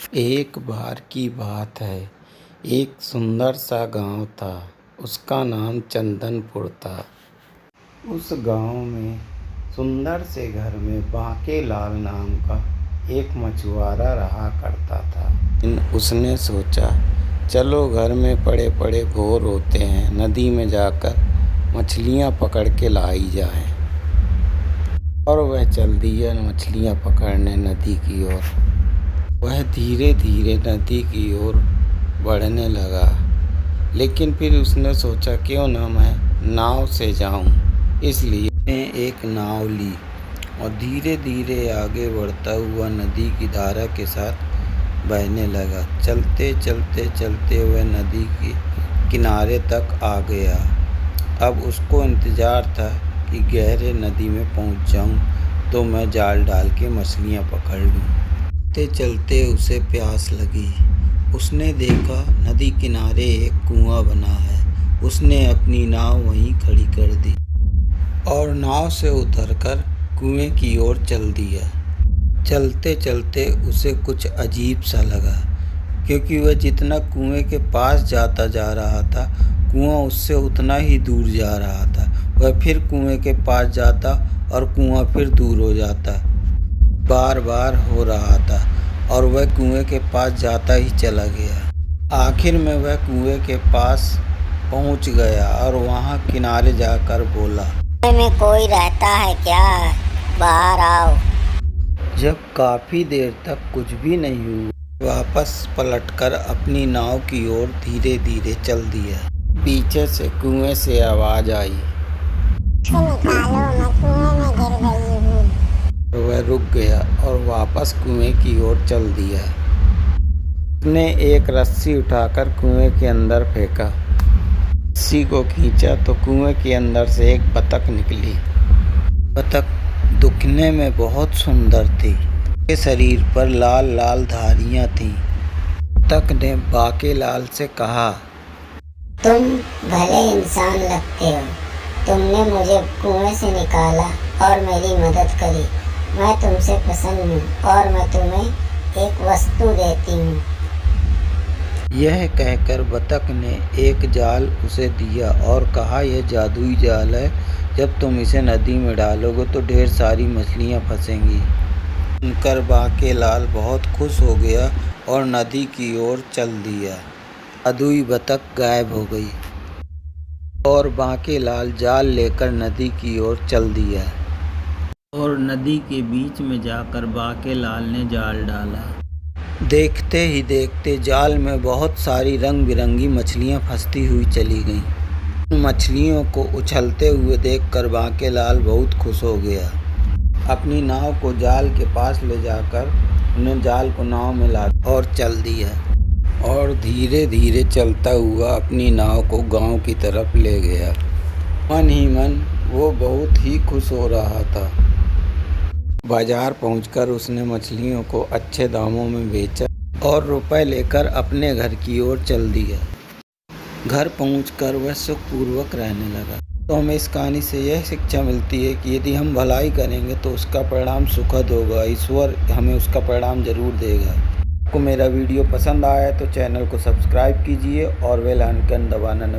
एक बार की बात है, एक सुंदर सा गांव था। उसका नाम चंदनपुर था। उस गांव में सुंदर से घर में बांके लाल नाम का एक मछुआरा रहा करता था। उसने सोचा, चलो घर में पड़े पड़े बोर होते हैं, नदी में जाकर मछलियां पकड़ के लाई जाए। और वह चल दिया मछलियां पकड़ने नदी की ओर। वह धीरे धीरे नदी की ओर बढ़ने लगा, लेकिन फिर उसने सोचा क्यों ना मैं नाव से जाऊं। इसलिए उसने एक नाव ली और धीरे धीरे आगे बढ़ता हुआ नदी की धारा के साथ बहने लगा। चलते चलते चलते वह नदी के किनारे तक आ गया। अब उसको इंतज़ार था कि गहरे नदी में पहुंच जाऊं तो मैं जाल डाल के मछलियां पकड़ लूं। चलते चलते उसे प्यास लगी। उसने देखा नदी किनारे एक कुआं बना है। उसने अपनी नाव वहीं खड़ी कर दी और नाव से उतरकर कुएं की ओर चल दिया। चलते चलते उसे कुछ अजीब सा लगा, क्योंकि वह जितना कुएं के पास जाता जा रहा था, कुआं उससे उतना ही दूर जा रहा था। वह फिर कुएं के पास जाता और कुआं फिर दूर हो जाता, बार बार हो रहा था, और वह कुएं के पास जाता ही चला गया। आखिर में वह कुएं के पास पहुंच गया और वहां किनारे जाकर बोला, कुएं में कोई रहता है क्या? बाहर आओ। जब काफी देर तक कुछ भी नहीं हुआ, वापस पलटकर अपनी नाव की ओर धीरे धीरे चल दिया। पीछे से कुएं से आवाज आई, निकालो, मैं कुएं में गिर गई हूँ। वह रुक गया और वापस कुएं की ओर चल दिया। उसने एक रस्सी उठाकर कुएं के अंदर फेंका। रस्सी को खींचा तो कुएं के अंदर से एक बतख निकली। बतख दिखने में बहुत सुंदर थी। उसके शरीर पर लाल लाल धारियां थीं। बतख ने बांके लाल से कहा, तुम भले इंसान लगते हो। तुमने मुझे कुएं से निकाला और मेरी मदद करी। मैं तुमसे पसंद हूँ और मैं तुम्हें एक वस्तु देती हूँ। यह कहकर बतख ने एक जाल उसे दिया और कहा, यह जादुई जाल है। जब तुम इसे नदी में डालोगे तो ढेर सारी मछलियाँ फंसेंगी। सुनकर बांके लाल बहुत खुश हो गया और नदी की ओर चल दिया। जादुई बतख गायब हो गई और बांके लाल जाल लेकर नदी की ओर चल दिया और नदी के बीच में जाकर बांके लाल ने जाल डाला। देखते ही देखते जाल में बहुत सारी रंग बिरंगी मछलियां फंसती हुई चली गईं। उन मछलियों को उछलते हुए देखकर बांके लाल बहुत खुश हो गया। अपनी नाव को जाल के पास ले जाकर उन्हें जाल को नाव में ला और चल दिया और धीरे धीरे चलता हुआ अपनी नाव को गांव की तरफ ले गया। मन ही मन वो बहुत ही खुश हो रहा था। बाजार पहुंचकर उसने मछलियों को अच्छे दामों में बेचा और रुपए लेकर अपने घर की ओर चल दिया। घर पहुंचकर वह सुखपूर्वक रहने लगा। तो हमें इस कहानी से यह शिक्षा मिलती है कि यदि हम भलाई करेंगे तो उसका परिणाम सुखद होगा। ईश्वर हमें उसका परिणाम जरूर देगा। आपको मेरा वीडियो पसंद आया तो चैनल को सब्सक्राइब कीजिए और बेल आइकन दबाना न